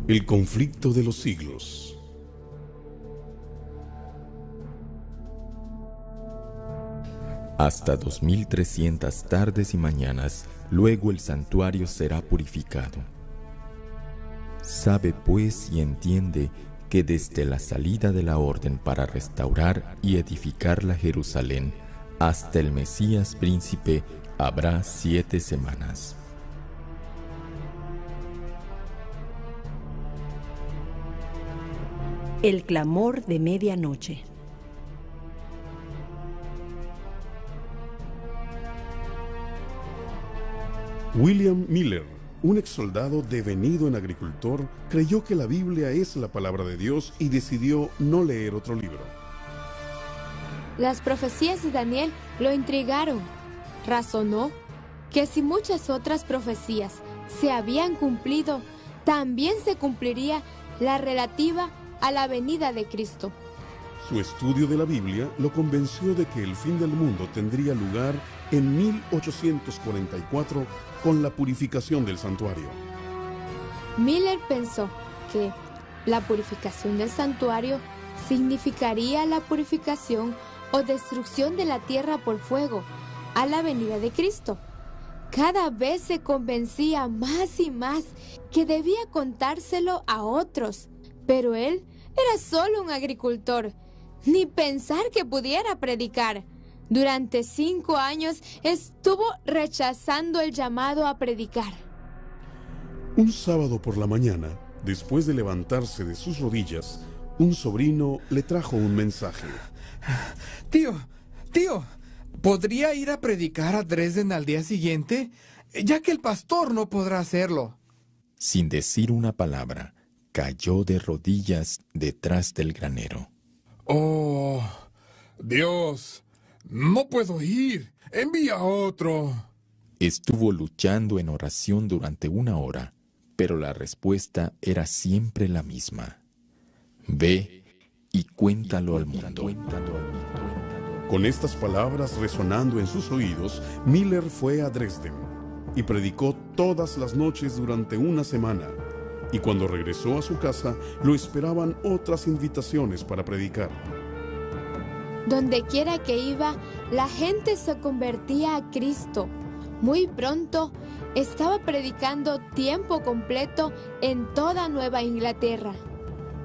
El conflicto de los siglos. Hasta 2300 tardes y mañanas, luego el santuario será purificado. Sabe pues y entiende que desde la salida de la orden para restaurar y edificar la Jerusalén hasta el Mesías príncipe habrá 7 semanas. El clamor de medianoche. William Miller, un ex soldado devenido en agricultor, creyó que la Biblia es la palabra de Dios y decidió no leer otro libro. Las profecías de Daniel lo intrigaron. Razonó que si muchas otras profecías se habían cumplido, también se cumpliría la relativa a la venida de Cristo. Su estudio de la Biblia lo convenció de que el fin del mundo tendría lugar en 1844 con la purificación del santuario. Miller pensó que la purificación del santuario significaría la purificación o destrucción de la tierra por fuego a la venida de Cristo. Cada vez se convencía más y más que debía contárselo a otros, pero él era solo un agricultor, ni pensar que pudiera predicar. Durante 5 años estuvo rechazando el llamado a predicar. Un sábado por la mañana, después de levantarse de sus rodillas, un sobrino le trajo un mensaje. Tío, ¿podría ir a predicar a Dresden al día siguiente? Ya que el pastor no podrá hacerlo. Sin decir una palabra, cayó de rodillas detrás del granero. ¡Oh, Dios! ¡No puedo ir! ¡Envía otro! Estuvo luchando en oración durante 1 hora, pero la respuesta era siempre la misma. Ve y cuéntalo al mundo. Con estas palabras resonando en sus oídos, Miller fue a Dresden y predicó todas las noches durante 1 semana. Y cuando regresó a su casa, lo esperaban otras invitaciones para predicar. Donde quiera que iba, la gente se convertía a Cristo. Muy pronto, estaba predicando tiempo completo en toda Nueva Inglaterra.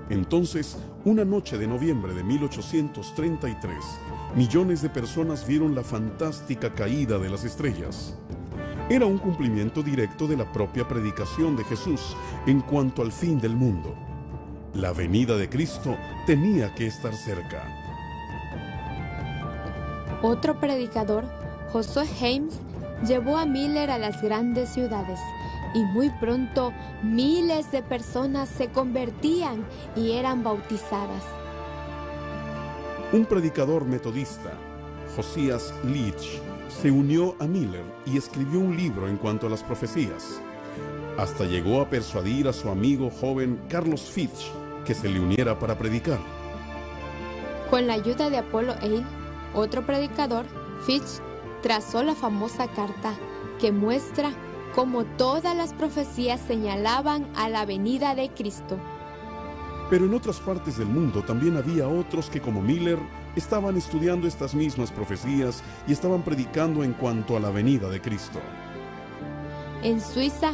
Entonces, una noche de noviembre de 1833, millones de personas vieron la fantástica caída de las estrellas. Era un cumplimiento directo de la propia predicación de Jesús en cuanto al fin del mundo. La venida de Cristo tenía que estar cerca. Otro predicador, Josué James, llevó a Miller a las grandes ciudades y muy pronto miles de personas se convertían y eran bautizadas. Un predicador metodista, Josias Leach, se unió a Miller y escribió un libro en cuanto a las profecías. Hasta llegó a persuadir a su amigo joven Carlos Fitch que se le uniera para predicar. Con la ayuda de Apolo Hale, otro predicador, Fitch trazó la famosa carta que muestra cómo todas las profecías señalaban a la venida de Cristo. Pero en otras partes del mundo también había otros que, como Miller, estaban estudiando estas mismas profecías y estaban predicando en cuanto a la venida de Cristo. En Suiza,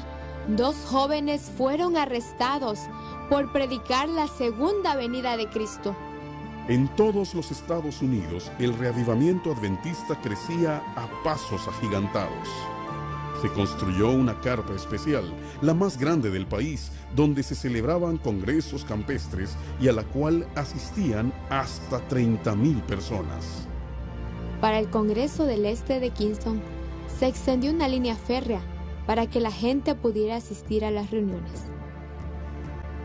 2 jóvenes fueron arrestados por predicar la segunda venida de Cristo. En todos los Estados Unidos, el reavivamiento adventista crecía a pasos agigantados. Se construyó una carpa especial, la más grande del país, donde se celebraban congresos campestres y a la cual asistían hasta 30,000 personas. Para el Congreso del Este de Kingston, se extendió una línea férrea para que la gente pudiera asistir a las reuniones.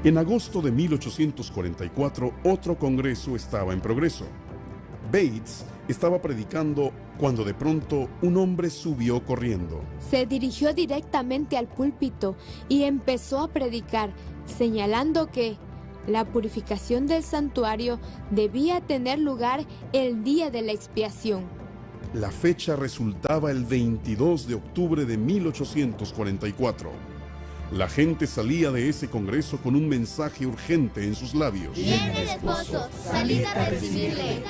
En agosto de 1844, otro congreso estaba en progreso. Bates estaba predicando cuando de pronto un hombre subió corriendo. Se dirigió directamente al púlpito y empezó a predicar, señalando que la purificación del santuario debía tener lugar el día de la expiación. La fecha resultaba el 22 de octubre de 1844. La gente salía de ese congreso con un mensaje urgente en sus labios. Viene el esposo, salid a recibirle.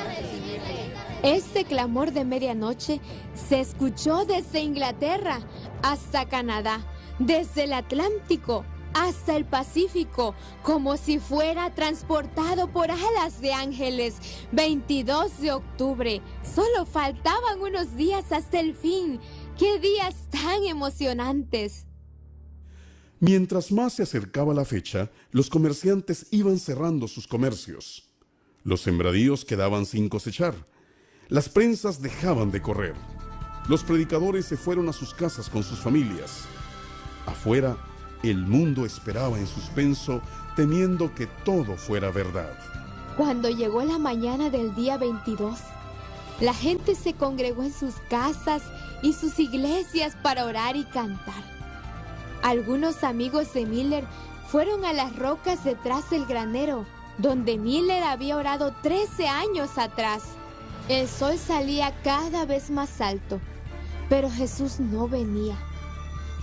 Este clamor de medianoche se escuchó desde Inglaterra hasta Canadá, desde el Atlántico hasta el Pacífico, como si fuera transportado por alas de ángeles. 22 de octubre, solo faltaban unos días hasta el fin. ¡Qué días tan emocionantes! Mientras más se acercaba la fecha, los comerciantes iban cerrando sus comercios. Los sembradíos quedaban sin cosechar. Las prensas dejaban de correr. Los predicadores se fueron a sus casas con sus familias. Afuera, el mundo esperaba en suspenso, temiendo que todo fuera verdad. Cuando llegó la mañana del día 22, la gente se congregó en sus casas y sus iglesias para orar y cantar. Algunos amigos de Miller fueron a las rocas detrás del granero, donde Miller había orado 13 años atrás. El sol salía cada vez más alto, pero Jesús no venía.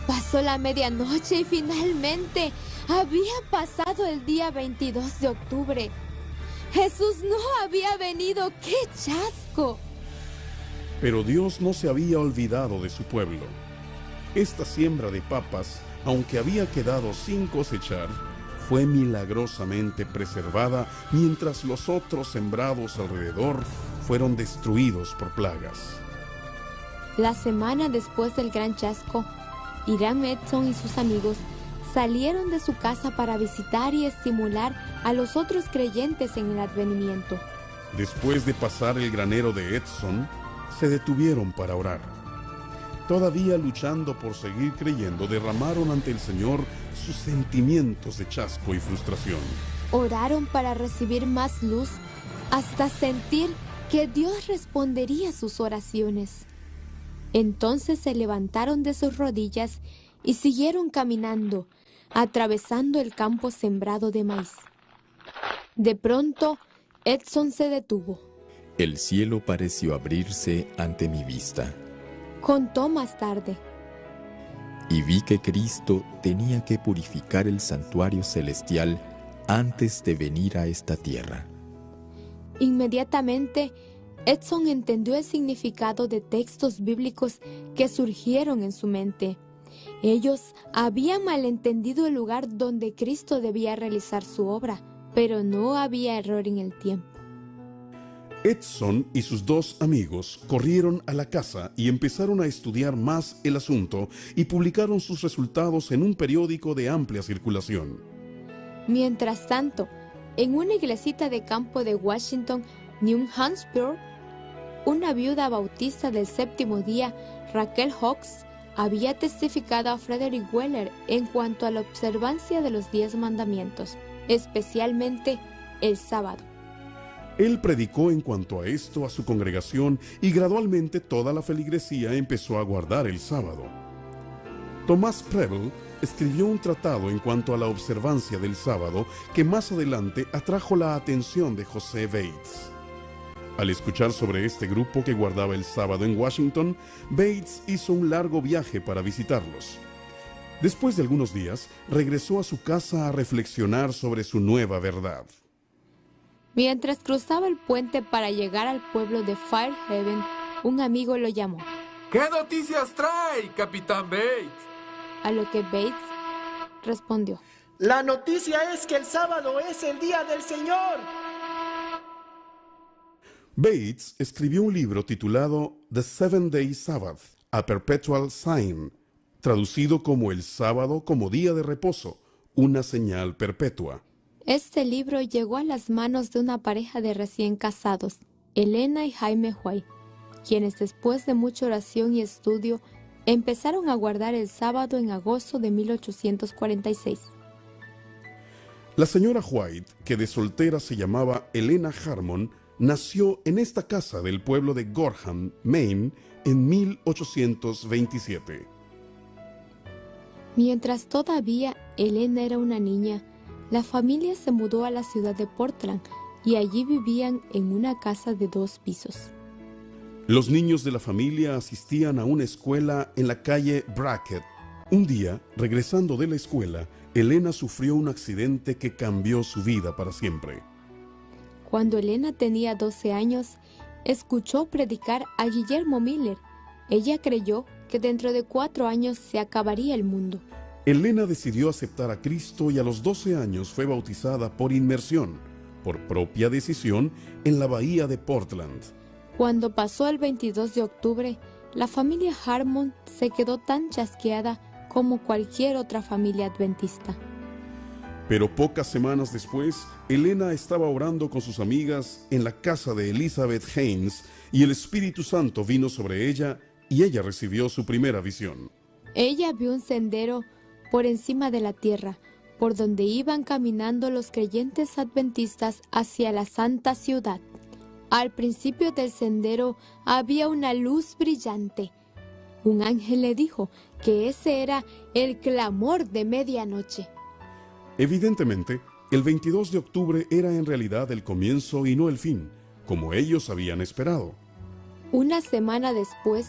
Pasó la medianoche y finalmente había pasado el día 22 de octubre. Jesús no había venido. ¡Qué chasco! Pero Dios no se había olvidado de su pueblo. Esta siembra de papas, aunque había quedado sin cosechar, fue milagrosamente preservada mientras los otros sembrados alrededor fueron destruidos por plagas. La semana después del gran chasco, Hiram Edson y sus amigos salieron de su casa para visitar y estimular a los otros creyentes en el advenimiento. Después de pasar el granero de Edson, se detuvieron para orar. Todavía luchando por seguir creyendo, derramaron ante el Señor sus sentimientos de chasco y frustración. Oraron para recibir más luz hasta sentir que Dios respondería sus oraciones. Entonces se levantaron de sus rodillas y siguieron caminando, atravesando el campo sembrado de maíz. De pronto, Edson se detuvo. El cielo pareció abrirse ante mi vista. Contó más tarde. Y vi que Cristo tenía que purificar el santuario celestial antes de venir a esta tierra. Inmediatamente, Edson entendió el significado de textos bíblicos que surgieron en su mente. Ellos habían malentendido el lugar donde Cristo debía realizar su obra, pero no había error en el tiempo. Edson y sus dos amigos corrieron a la casa y empezaron a estudiar más el asunto y publicaron sus resultados en un periódico de amplia circulación. Mientras tanto, en una iglesita de campo de Washington, New Hampshire, una viuda bautista del séptimo día, Raquel Hawkes, había testificado a Frederick Weller en cuanto a la observancia de los 10 mandamientos, especialmente el sábado. Él predicó en cuanto a esto a su congregación y gradualmente toda la feligresía empezó a guardar el sábado. Thomas Preble escribió un tratado en cuanto a la observancia del sábado que más adelante atrajo la atención de José Bates. Al escuchar sobre este grupo que guardaba el sábado en Washington, Bates hizo un largo viaje para visitarlos. Después de algunos días, regresó a su casa a reflexionar sobre su nueva verdad. Mientras cruzaba el puente para llegar al pueblo de Fairhaven, un amigo lo llamó. ¿Qué noticias trae, Capitán Bates? A lo que Bates respondió. La noticia es que el sábado es el día del Señor. Bates escribió un libro titulado The Seven-Day Sabbath, A Perpetual Sign, traducido como El sábado como día de reposo, una señal perpetua. Este libro llegó a las manos de una pareja de recién casados, Elena y Jaime White, quienes después de mucha oración y estudio empezaron a guardar el sábado en agosto de 1846. La señora White, que de soltera se llamaba Elena Harmon, nació en esta casa del pueblo de Gorham, Maine, en 1827. Mientras todavía Elena era una niña, la familia se mudó a la ciudad de Portland y allí vivían en una casa de 2 pisos. Los niños de la familia asistían a una escuela en la calle Brackett, Un día, regresando de la escuela, Elena sufrió un accidente que cambió su vida para siempre. Cuando Elena tenía 12 años, escuchó predicar a Guillermo Miller. Ella creyó que dentro de 4 años se acabaría el mundo. Elena decidió aceptar a Cristo y a los 12 años fue bautizada por inmersión, por propia decisión, en la bahía de Portland. Cuando pasó el 22 de octubre, la familia Harmon se quedó tan chasqueada como cualquier otra familia adventista. Pero pocas semanas después, Elena estaba orando con sus amigas en la casa de Elizabeth Haynes y el Espíritu Santo vino sobre ella y ella recibió su primera visión. Ella vio un sendero por encima de la tierra, por donde iban caminando los creyentes adventistas hacia la santa ciudad. Al principio del sendero había una luz brillante. Un ángel le dijo que ese era el clamor de medianoche. Evidentemente, el 22 de octubre era en realidad el comienzo y no el fin, como ellos habían esperado. Una semana después,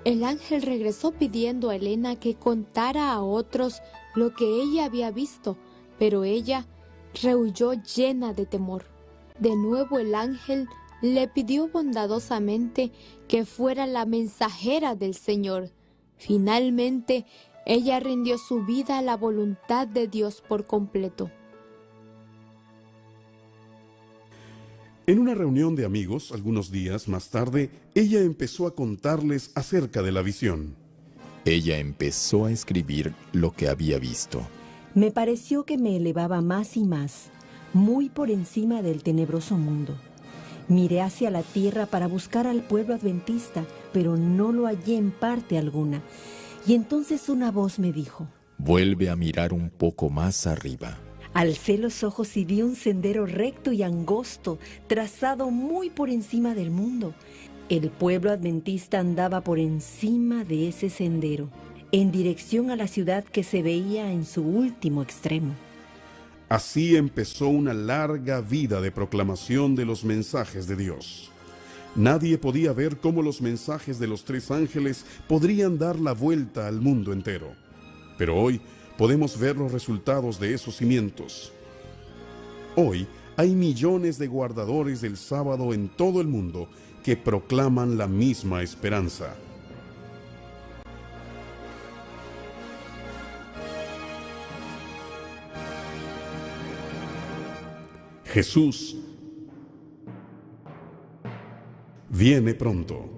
el ángel regresó pidiendo a Elena que contara a otros lo que ella había visto, pero ella rehuyó llena de temor. De nuevo el ángel le pidió bondadosamente que fuera la mensajera del Señor. Finalmente, ella rindió su vida a la voluntad de Dios por completo. En una reunión de amigos, algunos días más tarde, ella empezó a contarles acerca de la visión. Ella empezó a escribir lo que había visto. Me pareció que me elevaba más y más, muy por encima del tenebroso mundo. Miré hacia la tierra para buscar al pueblo adventista, pero no lo hallé en parte alguna. Y entonces una voz me dijo: Vuelve a mirar un poco más arriba. Alcé los ojos y vi un sendero recto y angosto, trazado muy por encima del mundo. El pueblo adventista andaba por encima de ese sendero, en dirección a la ciudad que se veía en su último extremo. Así empezó una larga vida de proclamación de los mensajes de Dios. Nadie podía ver cómo los mensajes de los 3 ángeles podrían dar la vuelta al mundo entero. Pero hoy podemos ver los resultados de esos cimientos. Hoy hay millones de guardadores del sábado en todo el mundo que proclaman la misma esperanza. Jesús viene pronto.